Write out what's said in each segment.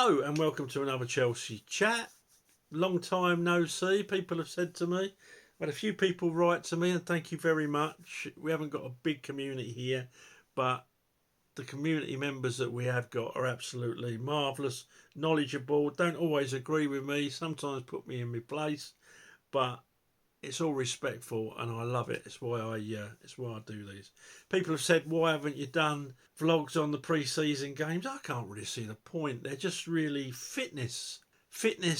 Hello and welcome to another Chelsea chat. Long time no see. People have said to me, I've had a few people write to me, and thank you very much. We haven't got a big community here, but the community members that we have got are absolutely marvellous, knowledgeable, don't always agree with me, sometimes put me in my place, but it's all respectful and I love it. It's why I do these. People have said, why haven't you done vlogs on the pre-season games? I can't really see the point. They're just really fitness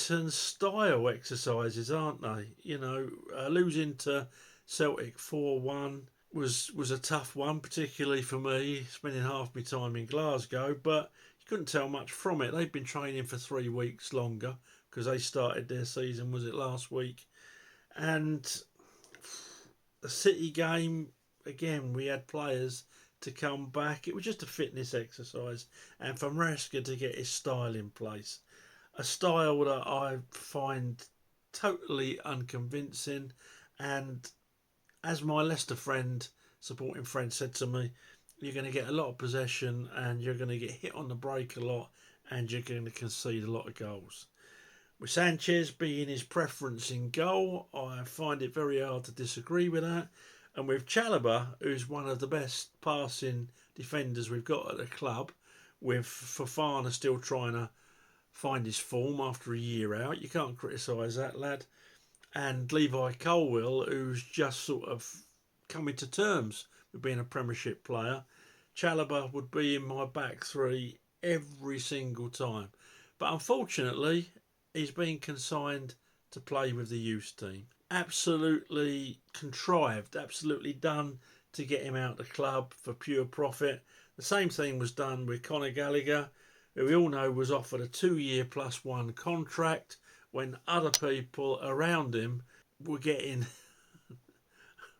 and style exercises, aren't they? Losing to Celtic 4-1 was a tough one, particularly for me, spending half my time in Glasgow, but you couldn't tell much from it. They've been training for 3 weeks longer because they started their season, was it last week? And the City game, again, we had players to come back. It was just a fitness exercise. And for Maresca to get his style in place, a style that I find totally unconvincing. And as my Leicester supporting friend, said to me, you're going to get a lot of possession and you're going to get hit on the break a lot and you're going to concede a lot of goals. With Sanchez being his preference in goal, I find it very hard to disagree with that. And with Chalobah, who's one of the best passing defenders we've got at the club, with Fofana still trying to find his form after a year out, you can't criticise that lad. And Levi Colwill, who's just sort of coming to terms with being a Premiership player, Chalobah would be in my back three every single time. But unfortunately, he's been consigned to play with the youth team. Absolutely contrived, absolutely done to get him out of the club for pure profit. The same thing was done with Conor Gallagher, who we all know was offered a 2-year +1 contract when other people around him were getting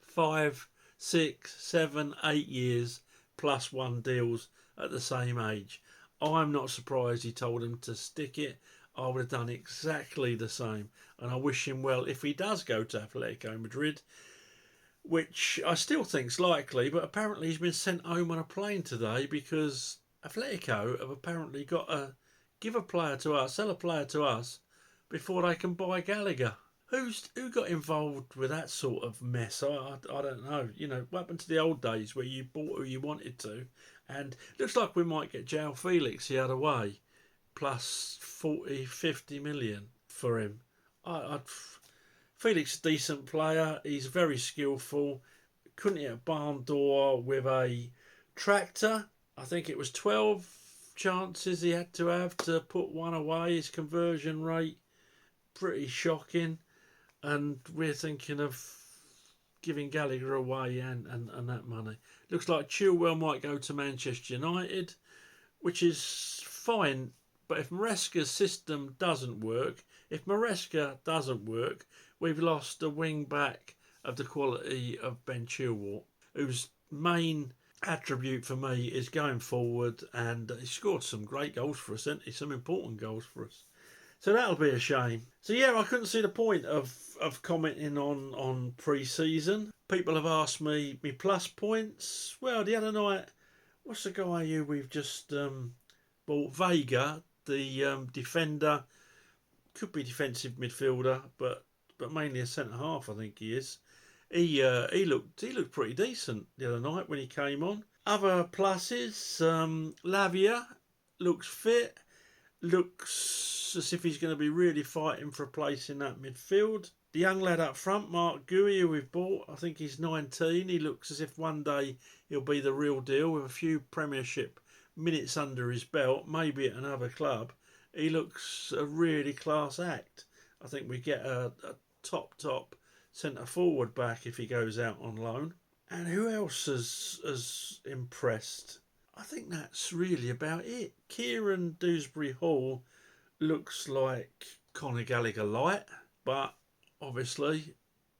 5, 6, 7, 8 years +1 deals at the same age. I'm not surprised he told him to stick it. I would have done exactly the same. And I wish him well if he does go to Atletico Madrid, which I still think's likely, but apparently he's been sent home on a plane today because Atletico have apparently got to give a player to us, sell a player to us, before they can buy Gallagher. Who got involved with that sort of mess? I don't know. What happened to the old days where you bought who you wanted to? And looks like we might get João Felix the other way, plus 40, 50 million for him. Felix is a decent player. He's very skillful. Couldn't hit a barn door with a tractor. I think it was 12 chances he had to have to put one away. His conversion rate, pretty shocking. And we're thinking of giving Gallagher away and that money. Looks like Chilwell might go to Manchester United, which is fine. But if Maresca's system doesn't work, we've lost a wing back of the quality of Ben Chilwell, whose main attribute for me is going forward, and he scored some great goals for us, hasn't he? Some important goals for us. So that'll be a shame. So yeah, I couldn't see the point of commenting on pre-season. People have asked me plus points. Well, the other night, what's the guy who we've just bought? Vega, the defender, could be defensive midfielder, but mainly a centre half. I think he is. He looked pretty decent the other night when he came on. Other pluses, Lavia looks fit. Looks as if he's going to be really fighting for a place in that midfield. The young lad up front, Mark Gui, who we've bought, I think he's 19. He looks as if one day he'll be the real deal with a few Premiership minutes under his belt, maybe at another club. He looks a really class act. I think we get a top centre forward back if he goes out on loan. And who else has impressed? I think that's really about it. Kieran Dewsbury-Hall looks like Conor Gallagher light, but obviously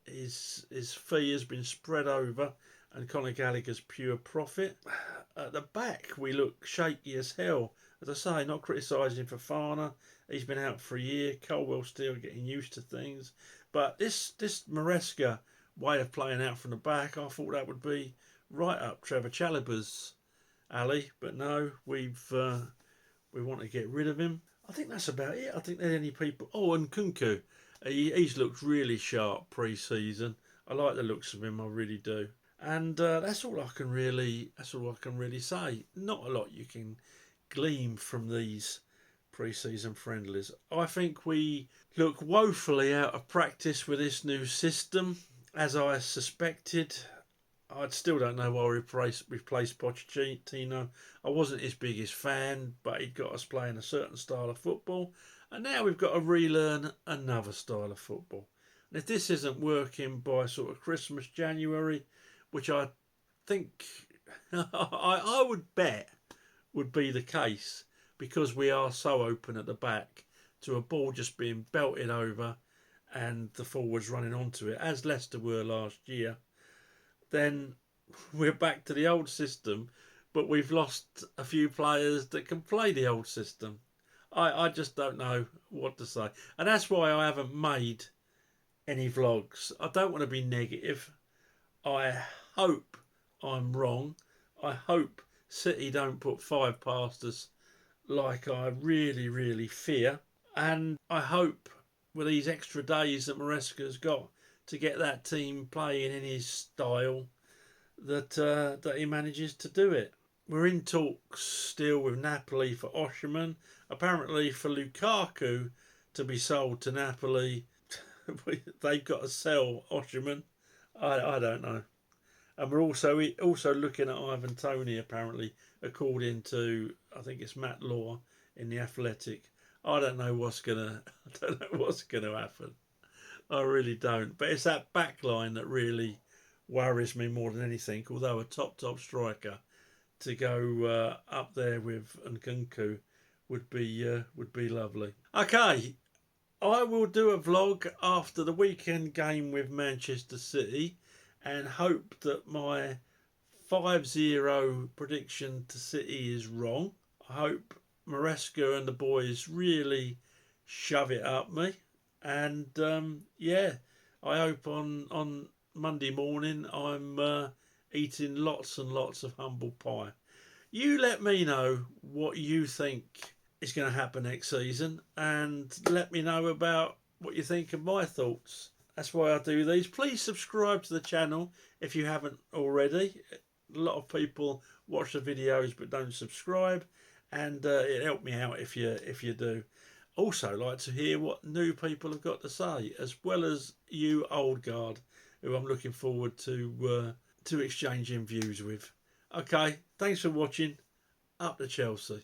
his fee has been spread over and Conor Gallagher's pure profit. At the back, we look shaky as hell. As I say, not criticising Fofana. He's been out for a year. Colwell still getting used to things. But this Maresca way of playing out from the back, I thought that would be right up Trevor Chalobah's alley. But no, we want to get rid of him. I think that's about it. I think they're the only people. Oh, and Kunku, he's looked really sharp pre-season. I like the looks of him, I really do. And that's all I can really. That's all I can really say. Not a lot you can glean from these pre-season friendlies. I think we look woefully out of practice with this new system, as I suspected. I still don't know why we replaced Pochettino. I wasn't his biggest fan, but he'd got us playing a certain style of football, and now we've got to relearn another style of football. And if this isn't working by sort of Christmas, January, which I think I would bet would be the case, because we are so open at the back to a ball just being belted over and the forwards running onto it, as Leicester were last year, then we're back to the old system, but we've lost a few players that can play the old system. I just don't know what to say. And that's why I haven't made any vlogs. I don't want to be negative. I hope I'm wrong. I hope City don't put five past us like I really, really fear. And I hope with these extra days that Maresca's got to get that team playing in his style, that he manages to do it. We're in talks still with Napoli for Osimhen. Apparently for Lukaku to be sold to Napoli, they've got to sell Osimhen. I don't know. And we're also looking at Ivan Toney, apparently, according to, I think it's Matt Law in the Athletic. I don't know what's gonna happen. I really don't. But it's that back line that really worries me more than anything. Although a top striker to go up there with Nkunku would be lovely. Okay, I will do a vlog after the weekend game with Manchester City, and hope that my 5-0 prediction to City is wrong. I hope Maresca and the boys really shove it up me. And yeah, I hope on Monday morning I'm eating lots and lots of humble pie. You let me know what you think is going to happen next season, and let me know about what you think of my thoughts. That's why I do these. Please subscribe to the channel if you haven't already. A lot of people watch the videos but don't subscribe, and it helped me out if you do. Also, like to hear what new people have got to say, as well as you old guard, who I'm looking forward to exchanging views with. Okay, thanks for watching. Up to Chelsea.